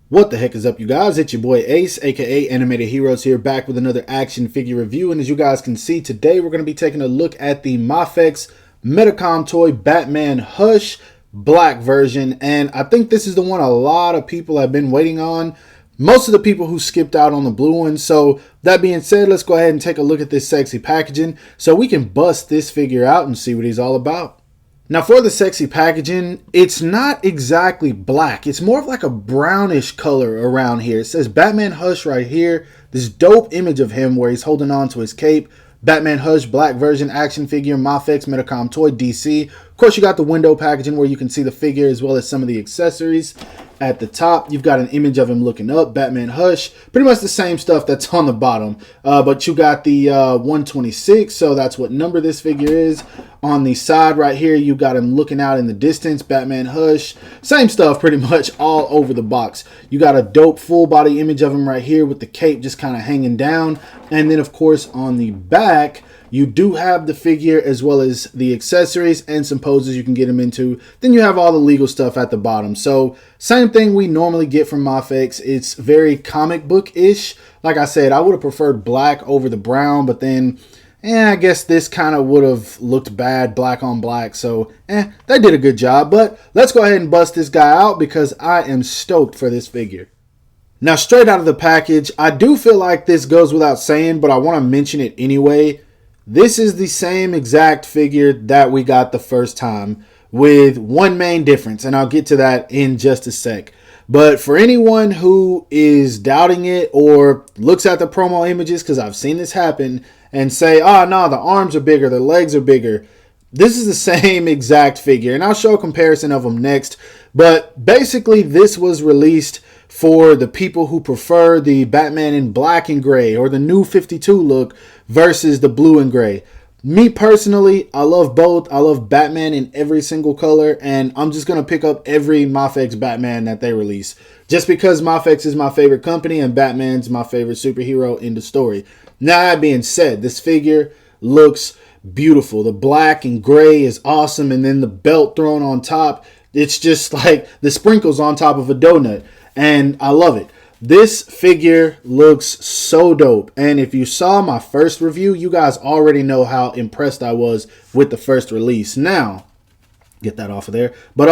What the heck is up, you guys? It's your boy Ace, aka Animated Heroes, here back with another action figure review. And as you guys can see, today we're going to be taking a look at the Mafex Medicom toy Batman Hush black version. And I think this is the one a lot of people have been waiting on. Most of the people who skipped out on the blue one. So that being said, let's go ahead and take a look at this sexy packaging so we can bust this figure out and see what he's all about. Now for the sexy packaging, it's not exactly black. It's more of like a brownish color around here. It says Batman Hush right here. This dope image of him where he's holding on to his cape. Batman Hush black version action figure, Mafex Medicom toy DC. Of course, you got the window packaging where you can see the figure as well as some of the accessories. At the top, you've got an image of him looking up, Batman Hush. Pretty much the same stuff that's on the bottom. But you got the 126, so that's what number this figure is. On the side right here, you got him looking out in the distance, Batman Hush. Same stuff pretty much all over the box. You got a dope full body image of him right here with the cape just kind of hanging down. And then, of course, on the back, you do have the figure as well as the accessories and some poses you can get him into. Then you have all the legal stuff at the bottom. So same thing we normally get from Mafex. It's very comic book-ish. Like I said, I would have preferred black over the brown, but then I guess this kind of would have looked bad black on black. So they did a good job. But let's go ahead and bust this guy out because I am stoked for this figure. Now straight out of the package, I do feel like this goes without saying, but I want to mention it anyway. This is the same exact figure that we got the first time with one main difference, and I'll get to that in just a sec. But for anyone who is doubting it or looks at the promo images, because I've seen this happen, and say, oh no, the arms are bigger, the legs are bigger. This is the same exact figure, and I'll show a comparison of them next. But basically, this was released for the people who prefer the Batman in black and gray or the new 52 look versus the blue and gray. Me personally, I love both. I love Batman in every single color, and I'm just going to pick up every Mafex Batman that they release. Just because Mafex is my favorite company and Batman's my favorite superhero in the story. Now that being said, this figure looks beautiful. The black and gray is awesome, and then the belt thrown on top, it's just like the sprinkles on top of a donut. And I love it. This figure looks so dope. And if you saw my first review, you guys already know how impressed I was with the first release. Now, get that off of there. But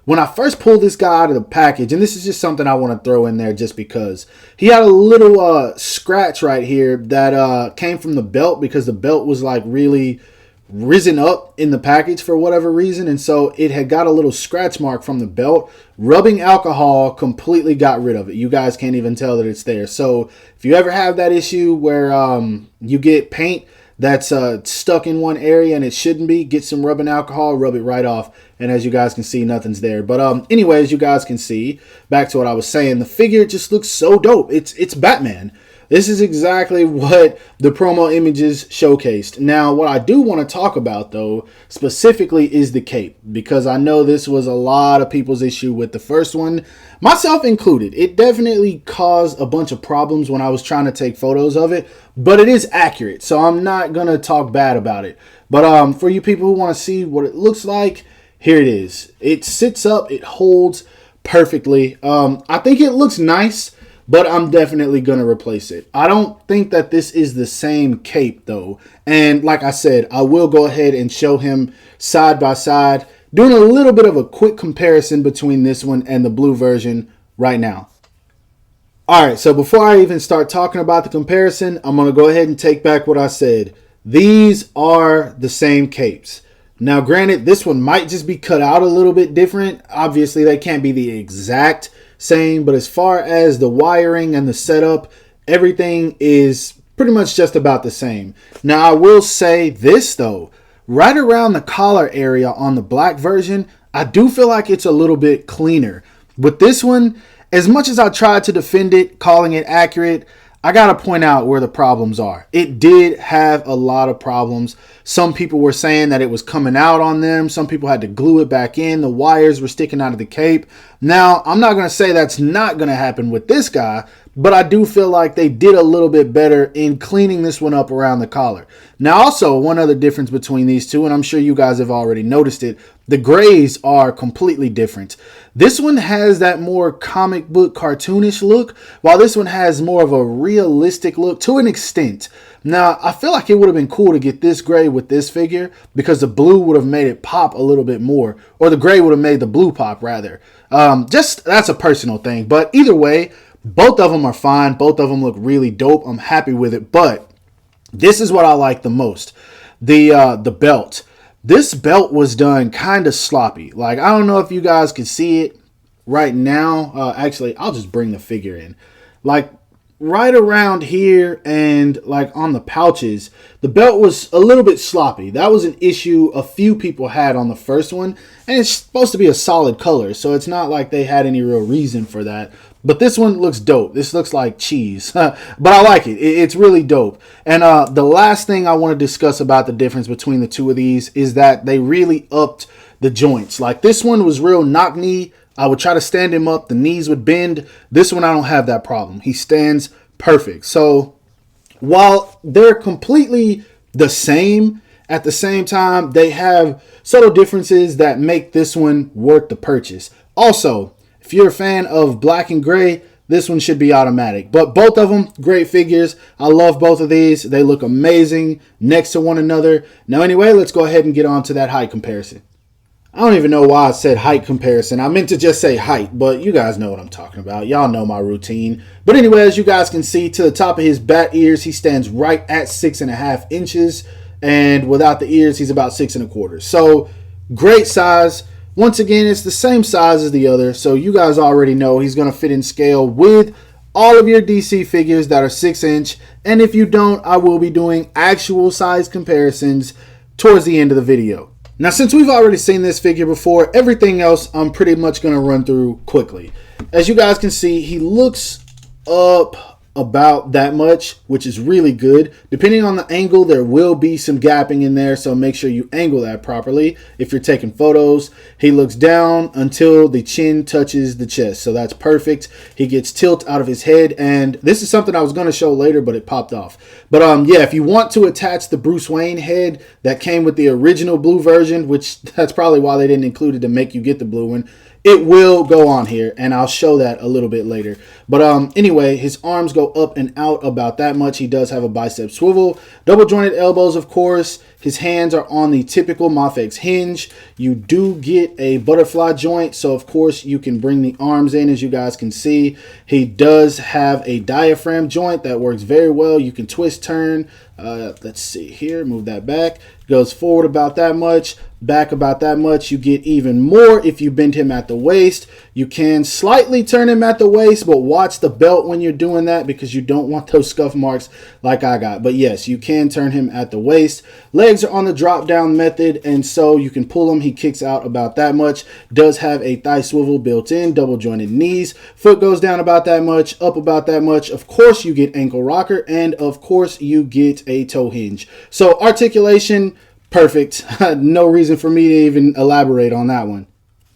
when I first pulled this guy out of the package, and this is just something I want to throw in there just because, he had a little scratch right here that came from the belt because the belt was like really risen up in the package for whatever reason, and so it had got a little scratch mark from the belt. Rubbing alcohol completely got rid of it. You guys can't even tell that it's there. So if you ever have that issue where you get paint that's stuck in one area and it shouldn't be, get some rubbing alcohol, rub it right off, and as you guys can see, nothing's there. But anyways, you guys can see, back to what I was saying, the figure just looks so dope. It's Batman. This is exactly what the promo images showcased. Now, what I do want to talk about, though, specifically is the cape, because I know this was a lot of people's issue with the first one, myself included. It definitely caused a bunch of problems when I was trying to take photos of it, but it is accurate, so I'm not going to talk bad about it. But for you people who want to see what it looks like, here it is. It sits up, it holds perfectly. I think it looks nice, but I'm definitely going to replace it. I don't think that this is the same cape, though. And like I said, I will go ahead and show him side by side, doing a little bit of a quick comparison between this one and the blue version right now. All right, so before I even start talking about the comparison, I'm going to go ahead and take back what I said. These are the same capes. Now, granted, this one might just be cut out a little bit different. Obviously, they can't be the exact same, but as far as the wiring and the setup, everything is pretty much just about the same. Now, I will say this, though. Right around the collar area on the black version, I do feel like it's a little bit cleaner. With this one, as much as I tried to defend it, calling it accurate, I gotta point out where the problems are. It did have a lot of problems. Some people were saying that it was coming out on them. Some people had to glue it back in. The wires were sticking out of the cape. Now, I'm not gonna say that's not gonna happen with this guy, but I do feel like they did a little bit better in cleaning this one up around the collar. Now, also, one other difference between these two, and I'm sure you guys have already noticed it, the grays are completely different. This one has that more comic book cartoonish look, while this one has more of a realistic look to an extent. Now, I feel like it would have been cool to get this gray with this figure because the blue would have made it pop a little bit more, or the gray would have made the blue pop rather. Just that's a personal thing, but either way, both of them are fine. Both of them look really dope. I'm happy with it, but this is what I like the most. The belt. This belt was done kind of sloppy. Like, I don't know if you guys can see it right now. Actually, I'll just bring the figure in. Like, right around here and like on the pouches, the belt was a little bit sloppy. That was an issue a few people had on the first one, and it's supposed to be a solid color, so it's not like they had any real reason for that. But this one looks dope. This looks like cheese, but I like it. It's really dope. And the last thing I want to discuss about the difference between the two of these is that they really upped the joints. Like, this one was real knock knee. I would try to stand him up. The knees would bend. This one, I don't have that problem. He stands perfect. So while they're completely the same, at the same time, they have subtle differences that make this one worth the purchase. Also, if you're a fan of black and gray, this one should be automatic. But both of them, great figures. I love both of these. They look amazing next to one another. Now, anyway, let's go ahead and get on to that height comparison. I don't even know why I said height comparison. I meant to just say height, but you guys know what I'm talking about. Y'all know my routine. But anyway, as you guys can see, to the top of his bat ears, he stands right at 6.5 inches. And without the ears, he's about 6.25. So, great size. Once again, it's the same size as the other, so you guys already know he's going to fit in scale with all of your DC figures that are 6-inch. And if you don't, I will be doing actual size comparisons towards the end of the video. Now, since we've already seen this figure before, everything else I'm pretty much going to run through quickly. As you guys can see, he looks up about that much, which is really good. Depending on the angle, there will be some gapping in there, so make sure you angle that properly if you're taking photos. He looks down until the chin touches the chest, so that's perfect. He gets tilt out of his head, and this is something I was going to show later, but it popped off. But yeah, if you want to attach the Bruce Wayne head that came with the original blue version, which that's probably why they didn't include it to make you get the blue one, it will go on here, and I'll show that a little bit later. But anyway, his arms go up and out about that much. He does have a bicep swivel. Double jointed elbows, of course. His hands are on the typical Mafex hinge. You do get a butterfly joint, so of course you can bring the arms in, as you guys can see. He does have a diaphragm joint that works very well. You can twist, turn. Let's see here. Move that back. Goes forward about that much, back about that much. You get even more if you bend him at the waist. You can slightly turn him at the waist, but watch the belt when you're doing that because you don't want those scuff marks like I got. But yes, you can turn him at the waist. Legs are on the drop down method, and so you can pull him. He kicks out about that much. Does have a thigh swivel built in, double jointed knees. Foot goes down about that much, up about that much. Of course, you get ankle rocker, and of course, you get a toe hinge. So articulation, perfect. No reason for me to even elaborate on that one.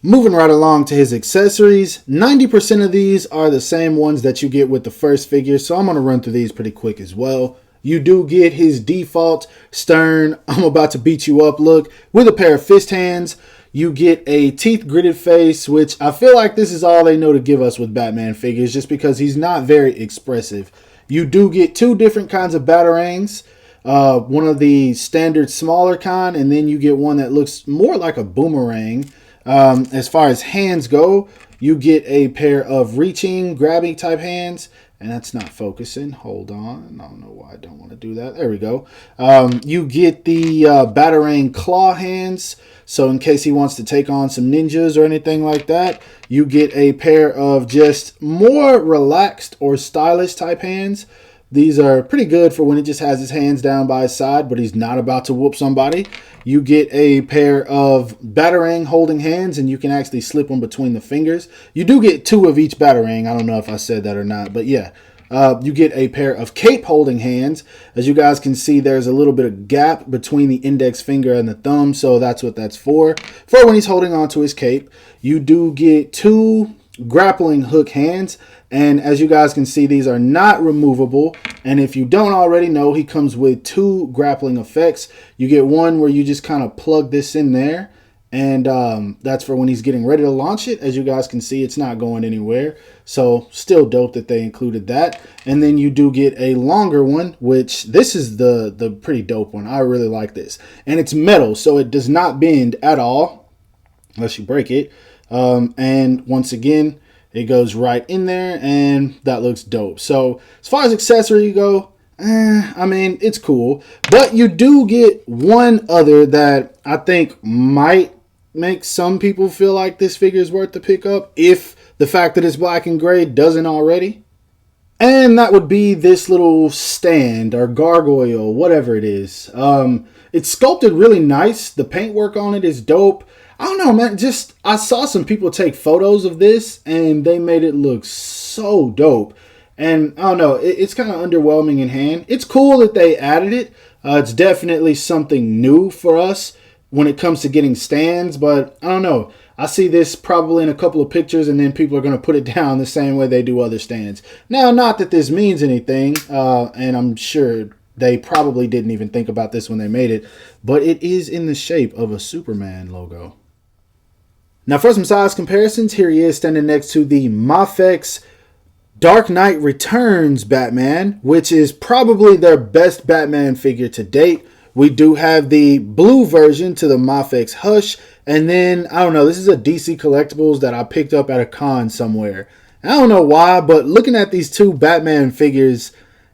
Moving right along to his accessories, 90% of these are the same ones that you get with the first figure, so I'm going to run through these pretty quick as well. You do get his default stern, I'm about to beat you up look with a pair of fist hands. You get a teeth gritted face, which I feel like this is all they know to give us with Batman figures just because he's not very expressive. You do get two different kinds of batarangs. One of the standard smaller kind, and then you get one that looks more like a boomerang. As far as hands go, you get a pair of reaching, grabbing type hands, and that's not focusing. Hold on. I don't know why I don't want to do that. There we go. You get the Batarang claw hands. So in case he wants to take on some ninjas or anything like that, you get a pair of just more relaxed or stylish type hands. These are pretty good for when he just has his hands down by his side, but he's not about to whoop somebody. You get a pair of Batarang holding hands, and you can actually slip them between the fingers. You do get two of each Batarang. I don't know if I said that or not, but yeah. You get a pair of cape holding hands. As you guys can see, there's a little bit of gap between the index finger and the thumb, so that's what that's for when he's holding onto his cape. You do get two grappling hook hands. And as you guys can see, these are not removable. And if you don't already know, he comes with 2 grappling effects. You get one where you just kind of plug this in there. And that's for when he's getting ready to launch it. As you guys can see, it's not going anywhere. So still dope that they included that. And then you do get a longer one, which this is the pretty dope one. I really like this. And it's metal, so it does not bend at all unless you break it. And once again, it goes right in there, and that looks dope. So as far as accessory go, I mean, it's cool. But you do get one other that I think might make some people feel like this figure is worth the pickup, if the fact that it's black and gray doesn't already. And that would be this little stand or gargoyle, whatever it is. It's sculpted really nice. The paintwork on it is dope. I don't know, man. Just, I saw some people take photos of this and they made it look so dope. And I don't know, it's kind of underwhelming in hand. It's cool that they added it. It's definitely something new for us when it comes to getting stands. But I don't know. I see this probably in a couple of pictures and then people are going to put it down the same way they do other stands. Now, not that this means anything, and I'm sure they probably didn't even think about this when they made it, but it is in the shape of a Superman logo. Now for some size comparisons, here he is standing next to the Mafex Dark Knight Returns Batman, which is probably their best Batman figure to date. We do have the blue version to the Mafex Hush, and then, I don't know, this is a DC Collectibles that I picked up at a con somewhere. I don't know why, but looking at these 2 Batman figures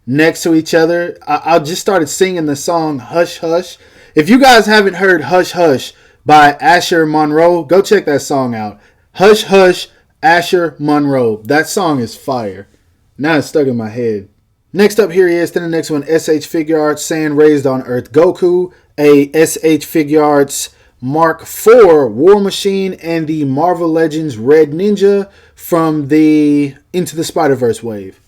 next to each other, I just started singing the song Hush Hush. If you guys haven't heard Hush Hush by Asher Monroe, go check that song out. Hush Hush, Asher Monroe. That song is fire. Now it's stuck in my head. Next up, here he is standing next to an SH Figure Arts Sand Raised on Earth Goku, a SH Figure Arts Mark IV War Machine, and the Marvel Legends Red Ninja from the Into the Spider-Verse wave.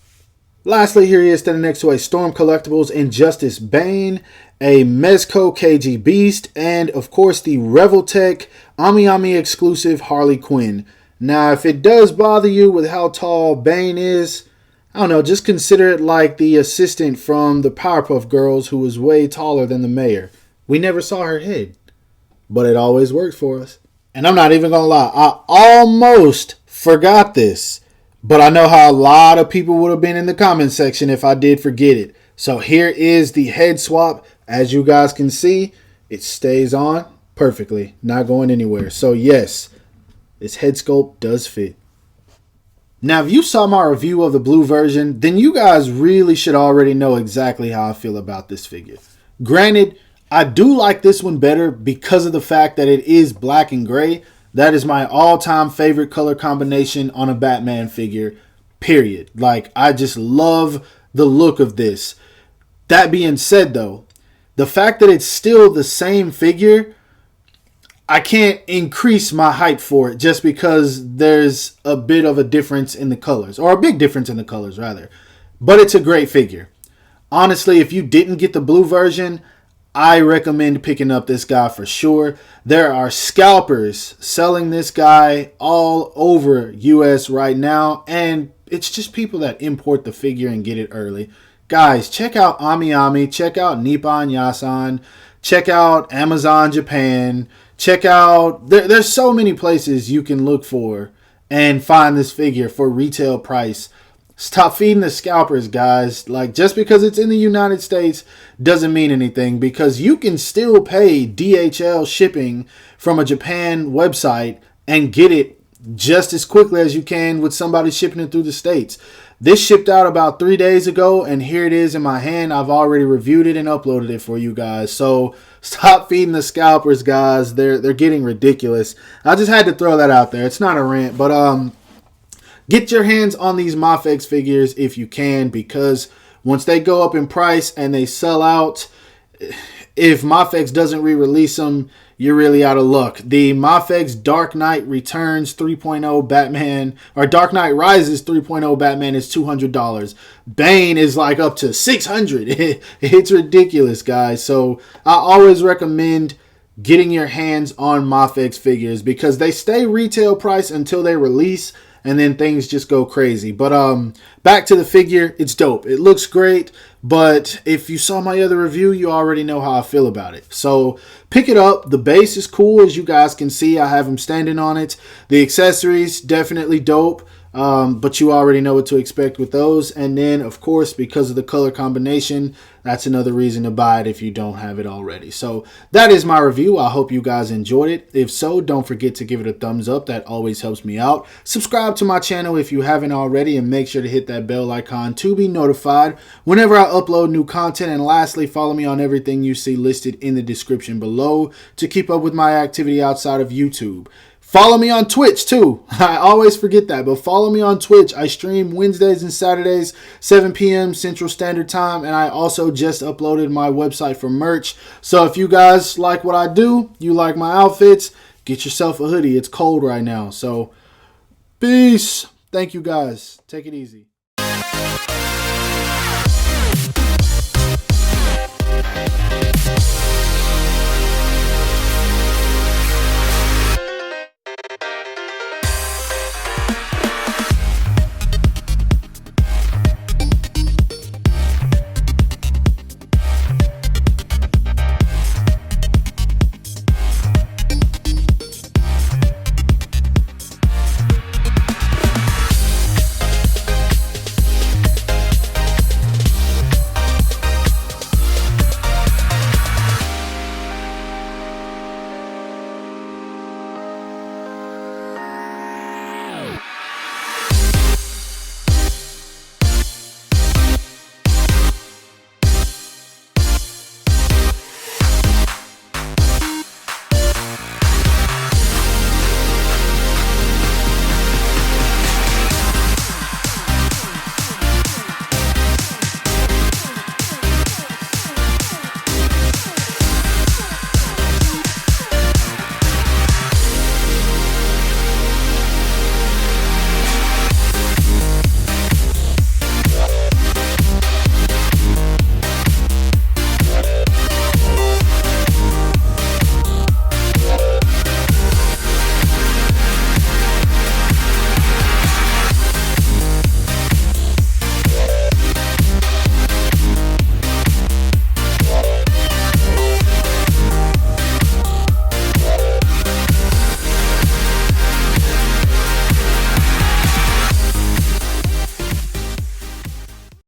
Lastly, here he is standing next to a Storm Collectibles Injustice Bane, a Mezco KG Beast, and of course the Revoltech Ami Ami exclusive Harley Quinn. Now, if it does bother you with how tall Bane is, I don't know, just consider it like the assistant from the Powerpuff Girls who was way taller than the mayor. We never saw her head, but it always worked for us. And I'm not even gonna lie, I almost forgot this, but I know how a lot of people would have been in the comment section if I did forget it. So here is the head swap. As you guys can see, it stays on perfectly, not going anywhere. So yes, this head sculpt does fit. Now, if you saw my review of the blue version, then you guys really should already know exactly how I feel about this figure. Granted, I do like this one better because of the fact that it is black and gray. That is my all-time favorite color combination on a Batman figure, period. Like, I just love the look of this. That being said, though, the fact that it's still the same figure, I can't increase my hype for it just because there's a bit of a difference in the colors, or a big difference in the colors, rather. But it's a great figure. Honestly, if you didn't get the blue version, I recommend picking up this guy for sure. There are scalpers selling this guy all over US right now, and it's just people that import the figure and get it early. Guys, check out Ami Ami, check out Nippon Yasan, check out Amazon Japan, check out, there's so many places you can look for and find this figure for retail price. Stop feeding the scalpers, guys. Like, just because it's in the United States doesn't mean anything, because you can still pay DHL shipping from a Japan website and get it just as quickly as you can with somebody shipping it through the States. This shipped out about 3 days ago, and here it is in my hand. I've already reviewed it and uploaded it for you guys. So stop feeding the scalpers, guys. They're getting ridiculous. I just had to throw that out there. It's not a rant, but get your hands on these Mafex figures if you can, because once they go up in price and they sell out, if Mafex doesn't re-release them, you're really out of luck. The Mafex Dark Knight Returns 3.0 Batman, or Dark Knight Rises 3.0 Batman is $200. Bane is like up to $600. It's ridiculous, guys. So I always recommend getting your hands on Mafex figures because they stay retail price until they release, and then things just go crazy. But back to the figure, it's dope. It looks great, but if you saw my other review, you already know how I feel about it. So pick it up. The base is cool, as you guys can see. I have him standing on it. The accessories, definitely dope. But you already know what to expect with those. And then, of course, because of the color combination, that's another reason to buy it if you don't have it already. So that is my review. I hope you guys enjoyed it. If so, don't forget to give it a thumbs up. That always helps me out. Subscribe to my channel if you haven't already, and make sure to hit that bell icon to be notified whenever I upload new content. And lastly, follow me on everything you see listed in the description below to keep up with my activity outside of YouTube. Follow me on Twitch too. I always forget that, but follow me on Twitch. I stream Wednesdays and Saturdays, 7 p.m. Central Standard Time, and I also just uploaded my website for merch. So if you guys like what I do, you like my outfits, get yourself a hoodie. It's cold right now. So peace. Thank you guys. Take it easy.